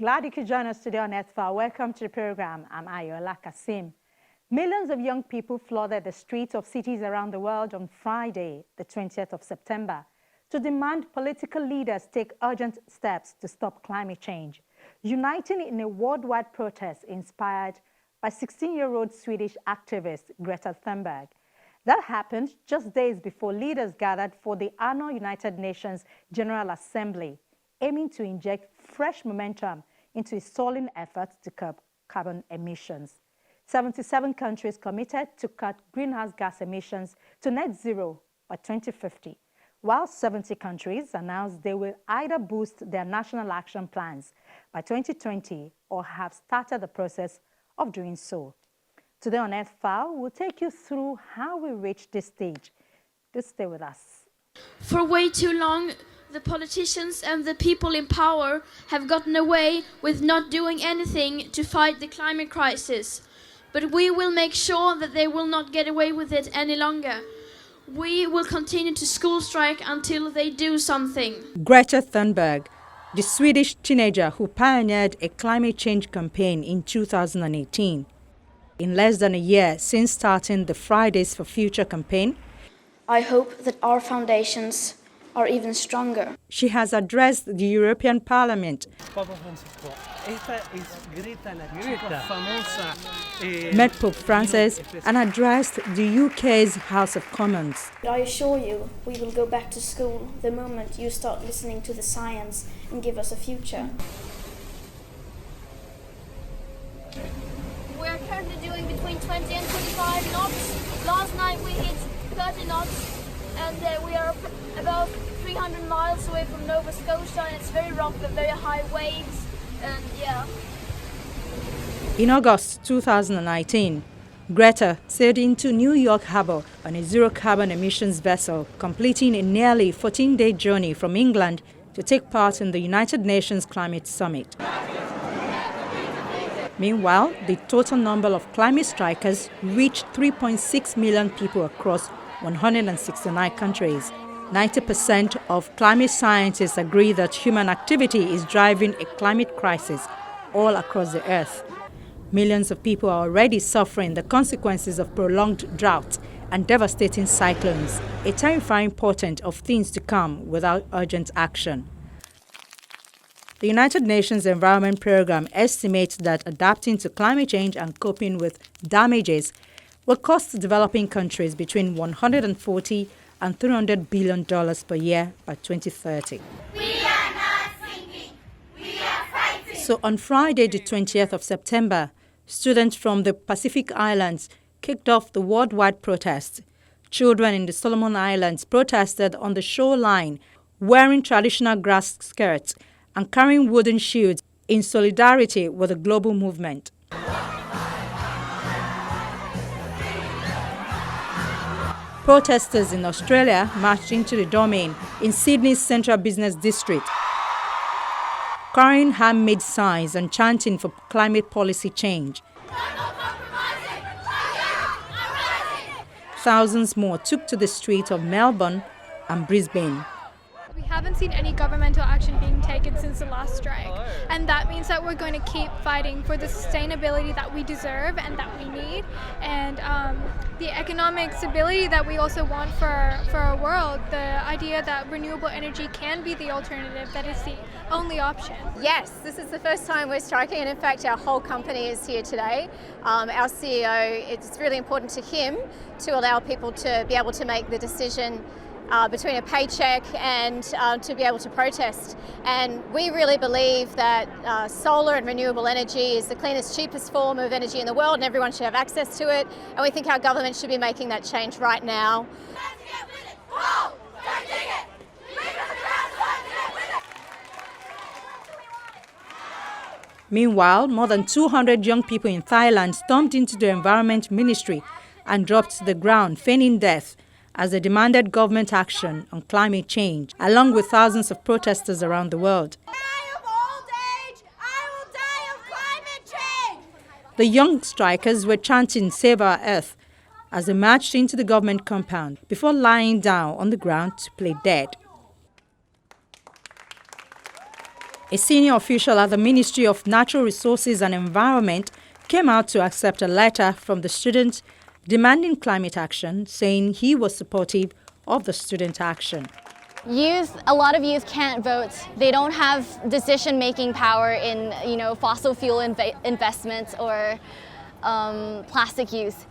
Glad you could join us today on Earthfile. Welcome to the program. I'm Ayola Kasim. Millions of young people flooded the streets of cities around the world on Friday, the 20th of September, to demand political leaders take urgent steps to stop climate change, uniting in a worldwide protest inspired by 16-year-old Swedish activist Greta Thunberg. That happened just days before leaders gathered for the annual United Nations General Assembly, aiming to inject fresh momentum into a stalling effort to curb carbon emissions. 77 countries committed to cut greenhouse gas emissions to net zero by 2050, while 70 countries announced they will either boost their national action plans by 2020 or have started the process of doing so. Today on Earthfile, we'll take you through how we reached this stage. Just stay with us. For way too long, the politicians and the people in power have gotten away with not doing anything to fight the climate crisis. But we will make sure that they will not get away with it any longer. We will continue to school strike until they do something. Greta Thunberg, the Swedish teenager who pioneered a climate change campaign in 2018. In less than a year since starting the Fridays for Future campaign, I hope that our foundations are even stronger. She has addressed the European Parliament, met Pope Francis, and addressed the UK's House of Commons. I assure you, we will go back to school the moment you start listening to the science and give us a future. We're currently doing between 20 and 25 knots. Last night we hit 30 knots and we are about 300 miles away from Nova Scotia, and it's very rough and very high waves, and yeah. In August 2019, Greta sailed into New York Harbor on a zero-carbon emissions vessel, completing a nearly 14-day journey from England to take part in the United Nations Climate Summit. Meanwhile, the total number of climate strikers reached 3.6 million people across 169 countries. 90% of climate scientists agree that human activity is driving a climate crisis all across the earth. Millions of people are already suffering the consequences of prolonged drought and devastating cyclones, a terrifying portent of things to come without urgent action. The United Nations Environment Programme estimates that adapting to climate change and coping with damages will cost developing countries between $140 and $300 billion per year by 2030. We are not sinking, we are fighting. So on Friday, the 20th of September, students from the Pacific Islands kicked off the worldwide protest. Children in the Solomon Islands protested on the shoreline, wearing traditional grass skirts and carrying wooden shields in solidarity with the global movement. Protesters in Australia marched into the Domain in Sydney's central business district, carrying handmade signs and chanting for climate policy change. Thousands more took to the streets of Melbourne and Brisbane. We haven't seen any governmental action being taken since the last strike, and that means that we're going to keep fighting for the sustainability that we deserve and that we need, and the economic stability that we also want for our world. The idea that renewable energy can be the alternative, that is the only option. Yes, this is the first time we're striking, and in fact our whole company is here today. Our CEO, it's really important to him to allow people to be able to make the decision between a paycheck and to be able to protest. And we really believe that solar and renewable energy is the cleanest, cheapest form of energy in the world, and everyone should have access to it. And we think our government should be making that change right now. Let's get with it. Whoa, don't dig it. Leave it on the ground, let's get with it. Meanwhile, more than 200 young people in Thailand stormed into the Environment Ministry and dropped to the ground, feigning death, as they demanded government action on climate change, along with thousands of protesters around the world. Die of old age, I will die of climate change. The young strikers were chanting "Save Our Earth" as they marched into the government compound before lying down on the ground to play dead. A senior official at the Ministry of Natural Resources and Environment came out to accept a letter from the students demanding climate action, saying he was supportive of the student action. A lot of youth can't vote. They don't have decision-making power in, fossil fuel investments or plastic use,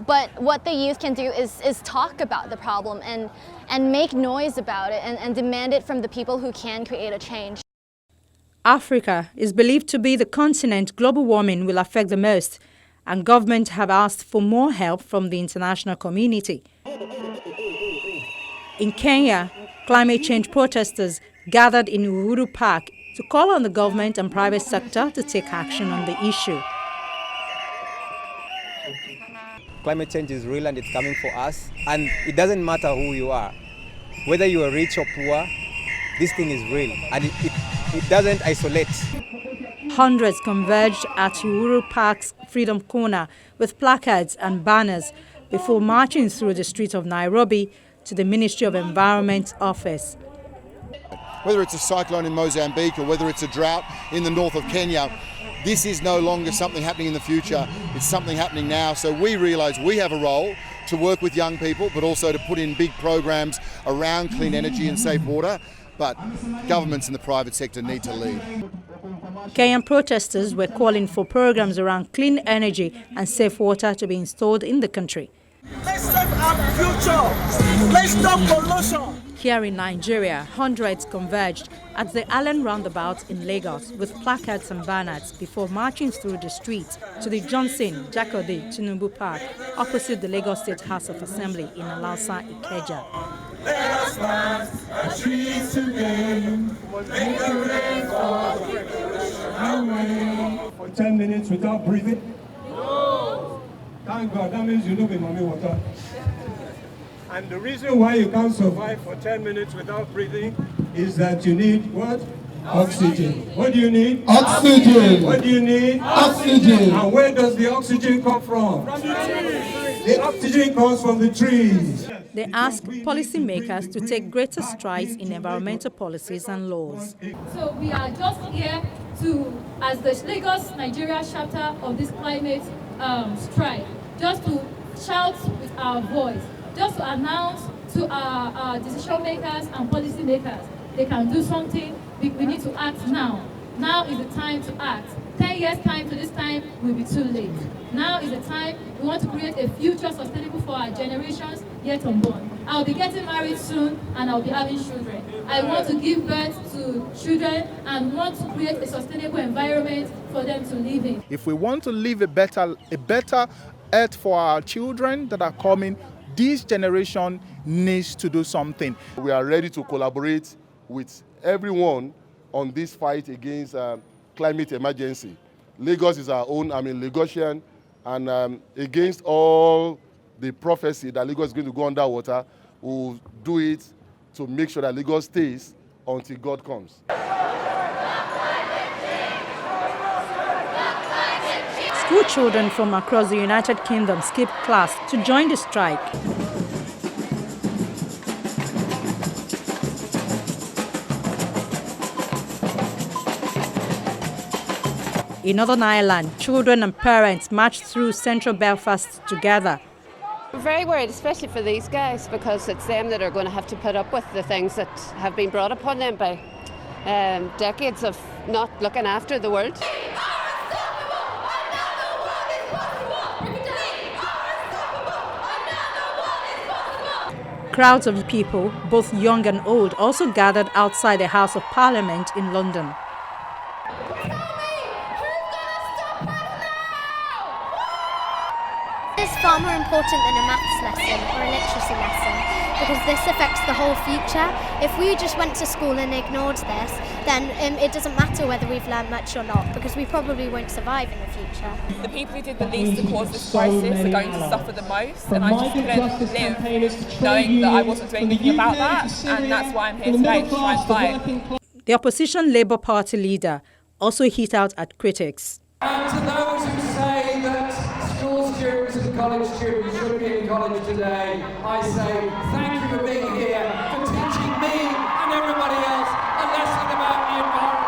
But what the youth can do is talk about the problem and make noise about it and demand it from the people who can create a change. Africa is believed to be the continent global warming will affect the most, and governments have asked for more help from the international community. In Kenya, climate change protesters gathered in Uhuru Park to call on the government and private sector to take action on the issue. Climate change is real and it's coming for us, and it doesn't matter who you are. Whether you are rich or poor, this thing is real and it doesn't isolate. Hundreds converged at Uhuru Park's Freedom Corner with placards and banners before marching through the streets of Nairobi to the Ministry of Environment's office. Whether it's a cyclone in Mozambique or whether it's a drought in the north of Kenya, this is no longer something happening in the future, it's something happening now. So we realise we have a role to work with young people, but also to put in big programs around clean energy and safe water. But governments and the private sector need to lead. Kenyan protesters were calling for programs around clean energy and safe water to be installed in the country. Let's save our future. Let's stop pollution. Here in Nigeria, hundreds converged at the Allen roundabout in Lagos with placards and banners before marching through the streets to the Johnson Jakode Tinubu Park opposite the Lagos State House of Assembly in Alausa, Ikeja. Let us plant a tree today. Make the rain fall away. For 10 minutes without breathing? No. Thank God, that means you know the mommy water. And the reason why you can't survive for 10 minutes without breathing is that you need what? Oxygen. What do you need? Oxygen. What do you need? Oxygen. And where does the oxygen come from? From the trees. The oxygen comes from the trees. They ask policymakers to take greater strides in environmental policies and laws. So we are just here to, as the Lagos Nigeria chapter of this climate strike, just to shout with our voice, just to announce to our decision makers and policy makers, they can do something. We need to act now. Now is the time to act. 10 years time to this time will be too late. Now is the time. We want to create a future sustainable for our generations yet unborn. I'll be getting married soon and I'll be having children. I want to give birth to children and want to create a sustainable environment for them to live in. If we want to leave a better earth for our children that are coming, this generation needs to do something. We are ready to collaborate with everyone on this fight against climate emergency. Lagos is our own, Lagosian, and against all the prophecy that Lagos is going to go underwater, we'll do it to make sure that Lagos stays until God comes. School children from across the United Kingdom skipped class to join the strike. In Northern Ireland, children and parents marched through central Belfast together. I'm very worried, especially for these guys, because it's them that are going to have to put up with the things that have been brought upon them by decades of not looking after the world. Crowds of people, both young and old, also gathered outside the House of Parliament in London. It's far more important than a maths lesson or a literacy lesson, because this affects the whole future. If we just went to school and ignored this, then it doesn't matter whether we've learned much or not, because we probably won't survive in the future. The people who did the least to cause this crisis are going to suffer the most, and I just couldn't live knowing that I wasn't doing anything about that, and that's why I'm here today, to try and fight. The opposition Labour Party leader also hit out at critics. And to those who say that school students and college students should be in college today, I say thank you for being here, for teaching me and everybody else a lesson about the environment.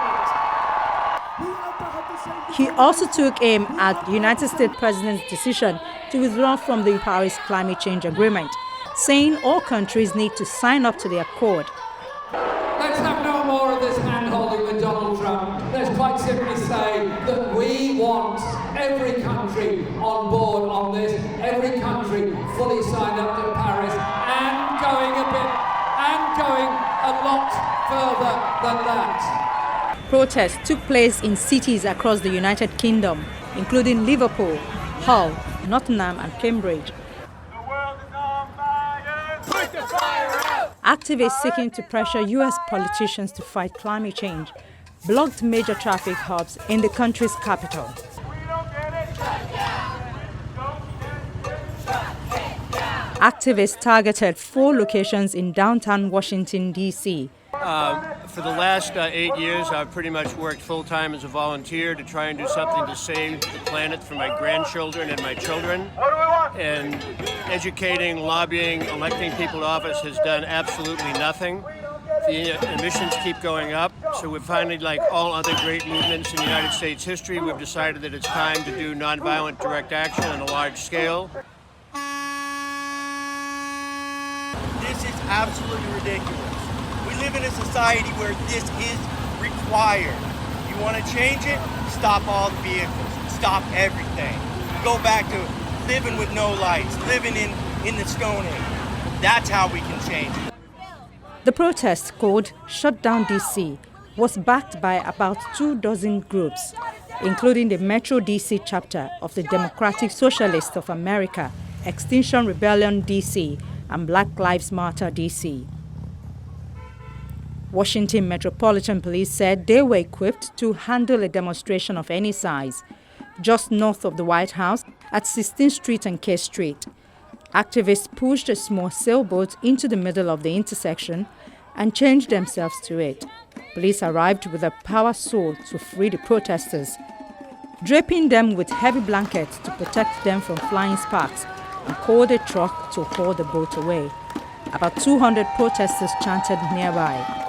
He also took aim at the United States President's decision to withdraw from the Paris Climate Change Agreement, saying all countries need to sign up to the accord. Let's have no more of this hand-holding with Donald Trump. Let's quite simply say that we want every country on board on this, every country fully signed up to Paris and going a lot further than that. Protests took place in cities across the United Kingdom, including Liverpool, Hull, Nottingham and Cambridge. Activists seeking to pressure U.S. politicians to fight climate change blocked major traffic hubs in the country's capital. Activists targeted 4 locations in downtown Washington, D.C. For the last 8 years, I've pretty much worked full-time as a volunteer to try and do something to save the planet for my grandchildren and my children. And educating, lobbying, electing people to office has done absolutely nothing. The emissions keep going up, so we've finally, like all other great movements in United States history, we've decided that it's time to do nonviolent direct action on a large scale. This is absolutely ridiculous. We live in a society where this is required. You want to change it? Stop all the vehicles. Stop everything. Go back to living with no lights, living in the Stone Age. That's how we can change it. The protest, called Shut Down DC, was backed by about 24 groups, including the Metro DC chapter of the Democratic Socialists of America, Extinction Rebellion DC, and Black Lives Matter DC. Washington Metropolitan Police said they were equipped to handle a demonstration of any size, just north of the White House at 16th Street and K Street. Activists pushed a small sailboat into the middle of the intersection and changed themselves to it. Police arrived with a power sword to free the protesters, draping them with heavy blankets to protect them from flying sparks, and called a truck to haul the boat away. About 200 protesters chanted nearby.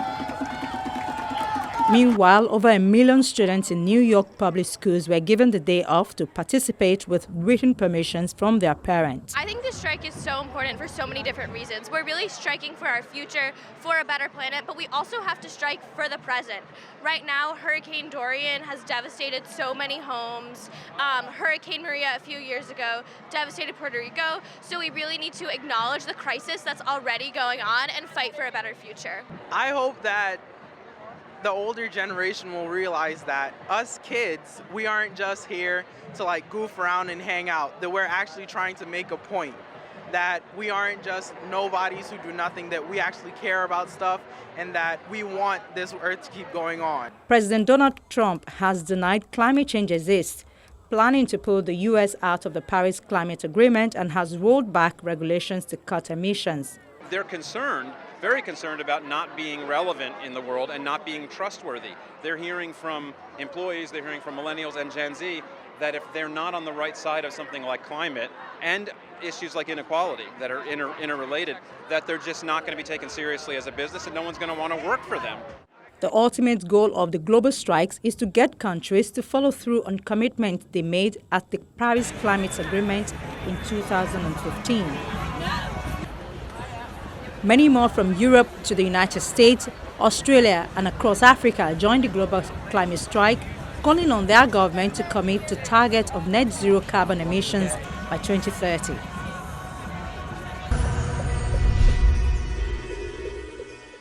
Meanwhile, over 1 million students in New York public schools were given the day off to participate with written permissions from their parents. I think this strike is so important for so many different reasons. We're really striking for our future, for a better planet, but we also have to strike for the present. Right now, Hurricane Dorian has devastated so many homes. Hurricane Maria a few years ago devastated Puerto Rico. So we really need to acknowledge the crisis that's already going on and fight for a better future. I hope that the older generation will realize that us kids, we aren't just here to like goof around and hang out, that we're actually trying to make a point, that we aren't just nobodies who do nothing, that we actually care about stuff and that we want this earth to keep going on. President Donald Trump has denied climate change exists, planning to pull the U.S. out of the Paris Climate Agreement, and has rolled back regulations to cut emissions. They're concerned, very concerned about not being relevant in the world and not being trustworthy. They're hearing from employees, they're hearing from millennials and Gen Z that if they're not on the right side of something like climate and issues like inequality that are interrelated, that they're just not going to be taken seriously as a business and no one's going to want to work for them. The ultimate goal of the global strikes is to get countries to follow through on commitments they made at the Paris Climate Agreement in 2015. Many more from Europe to the United States, Australia and across Africa joined the global climate strike, calling on their government to commit to target of net zero carbon emissions by 2030.